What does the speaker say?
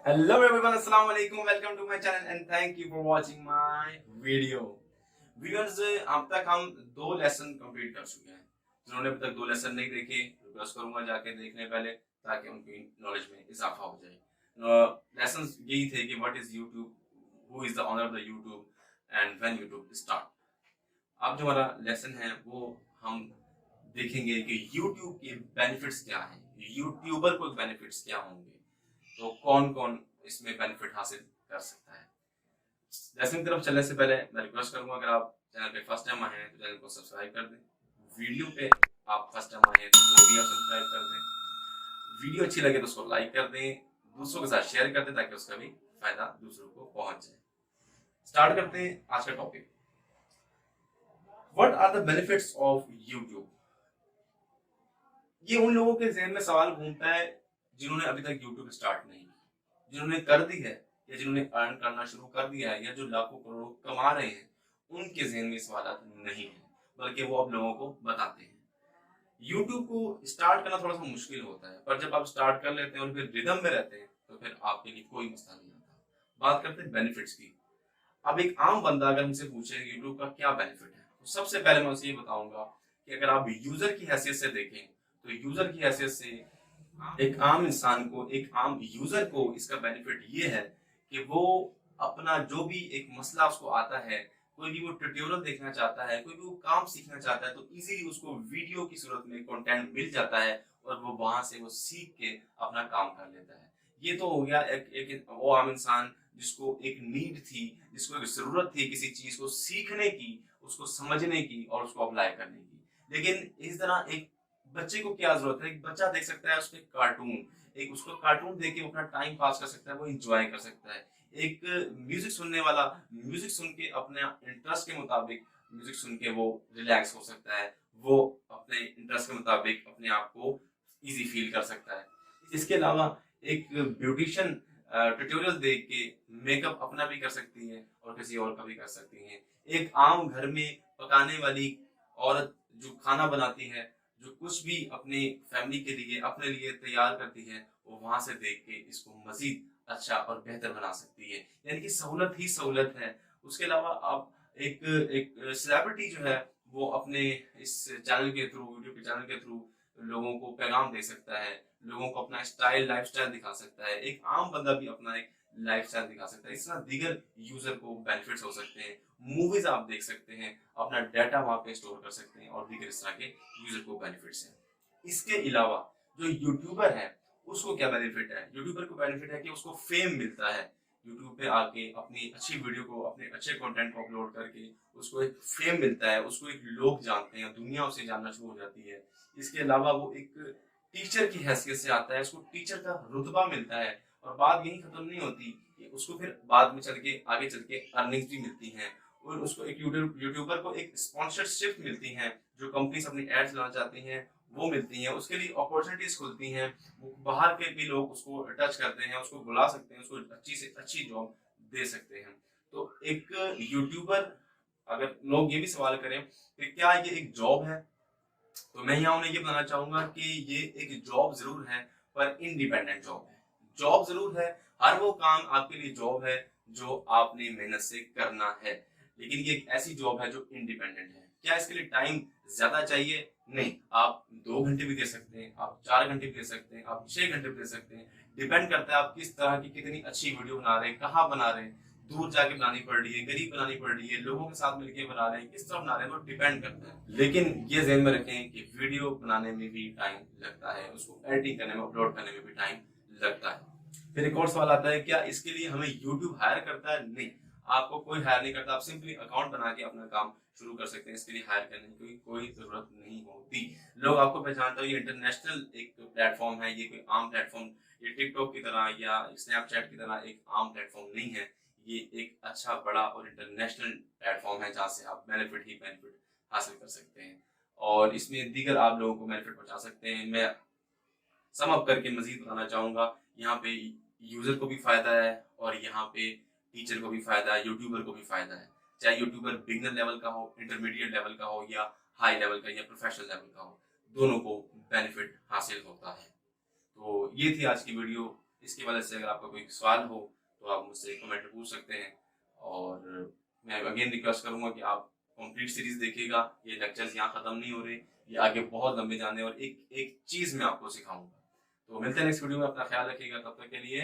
Hello everyone, Assalamu alaikum. Welcome to my channel and thank you for watching my video. Viewers, अब तक हम दो lesson complete कर चुके हैं। जिन्होंने अभी तक दो लेसन नहीं देखे, रिक्वेस्ट करूंगा जाके देखने पहले, ताकि उनकी नॉलेज में इजाफा हो जाए। लेसन यही थे कि what is YouTube, who is the owner of the YouTube and when YouTube start. अब जो हमारा लेसन है वो हम देखेंगे कि यूट्यूब के बेनिफिट्स क्या हैं, यूट्यूबर को बेनिफिट्स क्या होंगे, तो कौन कौन इसमें बेनिफिट हासिल कर सकता है। लेसन की तरफ चलने से पहले मैं रिक्वेस्ट करूंगा, अगर आप चैनल पे फर्स्ट टाइम आए हैं तो चैनल को सब्सक्राइब कर दें। वीडियो पे आप फर्स्ट टाइम आए हैं तो भी आप सब्सक्राइब कर दें। वीडियो अच्छी लगे तो उसको लाइक कर दें, दूसरों के साथ शेयर कर दें ताकि उसका भी फायदा दूसरों को पहुंच जाए। स्टार्ट करते हैं आज का topic. What are the benefits of YouTube. ये उन लोगों के जहन में सवाल घूमता है जिन्होंने अभी तक यूट्यूब स्टार्ट नहीं की, जिन्होंने कर दी है या जिन्होंने अर्न करना शुरू कर दिया है या जो लाखों करोड़ों कमा रहे हैं, उनके जहन में सवाल नहीं है, बल्कि वो अब लोगों को बताते हैं। यूट्यूब को स्टार्ट करना थोड़ा सा मुश्किल होता है, पर जब आप स्टार्ट कर लेते हैं और फिर रिदम में रहते हैं तो फिर आपके लिए कोई मसला नहीं आता। बात करते हैं बेनिफिट्स की। अब एक आम बंदा अगर हमसे पूछे यूट्यूब का क्या बेनिफिट है, तो सबसे पहले मैं उसे ये बताऊंगा कि अगर आप यूजर की हैसियत से देखें तो यूजर की हैसियत से एक आम इंसान को, एक आम यूजर को इसका बेनिफिट ये है कि वो अपना जो भी एक मसला उसको आता है, कोई भी वो ट्यूटोरियल देखना चाहता है, कोई भी वो काम सीखना चाहता है, तो इजीली उसको वीडियो की सूरत में कंटेंट मिल जाता है और वो वहां से वो सीख के अपना काम कर लेता है। ये तो हो गया एक वो आम इंसान जिसको एक नीड थी, जिसको एक जरूरत थी किसी चीज को सीखने की, उसको समझने की और उसको अप्लाई करने की। लेकिन इस तरह एक बच्चे को क्या जरूरत है, एक बच्चा देख सकता है उसके कार्टून, एक उसको कार्टून देख के अपना टाइम पास कर सकता है, वो इंजॉय कर सकता है। एक म्यूजिक सुनने वाला म्यूजिक सुन के अपने इंटरेस्ट के मुताबिक म्यूजिक सुन के वो रिलैक्स हो सकता है, वो अपने इंटरेस्ट के मुताबिक अपने आप को इजी फील कर सकता है। इसके अलावा एक ब्यूटिशियन ट्यूटोरियल देख के मेकअप अपना भी कर सकती है और किसी और का भी कर सकती है। एक आम घर में पकाने वाली औरत जो खाना बनाती है, जो कुछ भी अपने फैमिली के लिए अपने लिए तैयार करती है, वो वहां से देख के इसको मजीद अच्छा और बेहतर बना सकती है। यानी कि सहूलत ही सहूलत है। उसके अलावा आप एक एक सेलिब्रिटी जो है वो अपने इस चैनल के थ्रू, यूट्यूब के चैनल के थ्रू लोगों को पैगाम दे सकता है, लोगों को अपना लाइफस्टाइल दिखा सकता है। एक आम बंदा भी अपना एक लाइफस्टाइल दिखा सकता है। इस तरह दीगर यूजर को बेनिफिट्स हो सकते हैं। मूवीज आप देख सकते हैं, अपना डाटा वहां पे स्टोर कर सकते हैं और दीगर इस तरह के यूजर को बेनिफिट्स हैं। इसके अलावा जो यूट्यूबर है उसको क्या बेनिफिट है, यूट्यूबर को बेनिफिट है कि उसको फेम मिलता है। यूट्यूब पे आके अपनी अच्छी वीडियो को, अपने अच्छे कंटेंट को अपलोड करके उसको एक फेम मिलता है, उसको एक लोग जानते हैं, दुनिया उसे जानना शुरू हो जाती है। इसके अलावा वो एक टीचर की हैसियत से आता है, उसको टिचर का रुतबा मिलता है। और बात यही खत्म नहीं होती कि उसको फिर बाद में चल के आगे चल के अर्निंग्स भी मिलती हैं और उसको एक यूट्यूबर को एक स्पॉन्सरशिप मिलती है, जो कंपनीज अपनी एड्स लाना चाहती हैं वो मिलती हैं, उसके लिए अपॉर्चुनिटीज खुलती हैं। वो बाहर के भी लोग उसको टच करते हैं, उसको बुला सकते हैं, उसको अच्छी से अच्छी जॉब दे सकते हैं। तो एक यूट्यूबर, अगर लोग ये भी सवाल करें कि क्या ये एक जॉब है, तो मैं यहाँ उन्हें ये बताना चाहूंगा कि ये एक जॉब जरूर है, पर इंडिपेंडेंट जॉब है। जॉब जरूर है, हर वो काम आपके लिए जॉब है जो आपने मेहनत से करना है, लेकिन ये एक ऐसी जॉब है जो इंडिपेंडेंट है। क्या इसके लिए टाइम ज्यादा चाहिए? नहीं, आप 2 घंटे भी दे सकते हैं, आप 4 घंटे भी दे सकते हैं, आप 6 घंटे भी दे सकते हैं। डिपेंड करता है आप किस तरह की कितनी अच्छी वीडियो बना रहे हैं, कहाँ बना रहे हैं, दूर जाके बनानी पड़ रही है, गरीब बनानी पड़ रही है, लोगों के साथ मिलकर बना रहे हैं, किस तरह बना रहे हैं, वो डिपेंड करता है। लेकिन ये ध्यान में रखें कि वीडियो बनाने में भी टाइम लगता है, उसको एडिटिंग करने में, अपलोड करने में भी टाइम लगता है। फिर एक और सवाल आता है, क्या इसके लिए हमें यूट्यूब हायर करता है? नहीं, आपको कोई हायर नहीं करता। आप सिंपली अकाउंट बना के अपना काम शुरू कर सकते हैं। इसके लिए हायर करने की कोई जरूरत नहीं होती। लोग आपको पहचानते हो, ये इंटरनेशनल एक प्लेटफॉर्म है, ये कोई आम प्लेटफॉर्म, ये टिकटॉक की तरह या स्नैपचैट की तरह एक आम प्लेटफॉर्म नहीं है। ये एक अच्छा बड़ा और इंटरनेशनल प्लेटफॉर्म है जहाँ से आप बेनिफिट ही बेनिफिट हासिल कर सकते हैं और इसमें दीगर आप लोगों को बेनिफिट पहुंचा सकते हैं। मैं सम अप करके मजीद बताना चाहूंगा, यहाँ पे यूजर को भी फायदा है और यहाँ पे टीचर को भी फायदा है, यूट्यूबर को भी फायदा है। चाहे यूट्यूबर बिगनर लेवल का हो, इंटरमीडिएट लेवल का हो या हाई लेवल का या प्रोफेशनल लेवल का हो, दोनों को बेनिफिट हासिल होता है। तो ये थी आज की वीडियो। इसकी वजह से अगर आपका कोई सवाल हो तो आप मुझसे कमेंट में पूछ सकते हैं। और मैं अगेन रिक्वेस्ट करूंगा कि आप कंप्लीट सीरीज देखिएगा, ये लेक्चर्स यहाँ खत्म नहीं हो रहे, ये आगे बहुत लंबे जाने और एक एक चीज मैं आपको सिखाऊंगा। तो मिलते हैं नेक्स्ट वीडियो में, अपना ख्याल रखिएगा, तब तक के लिए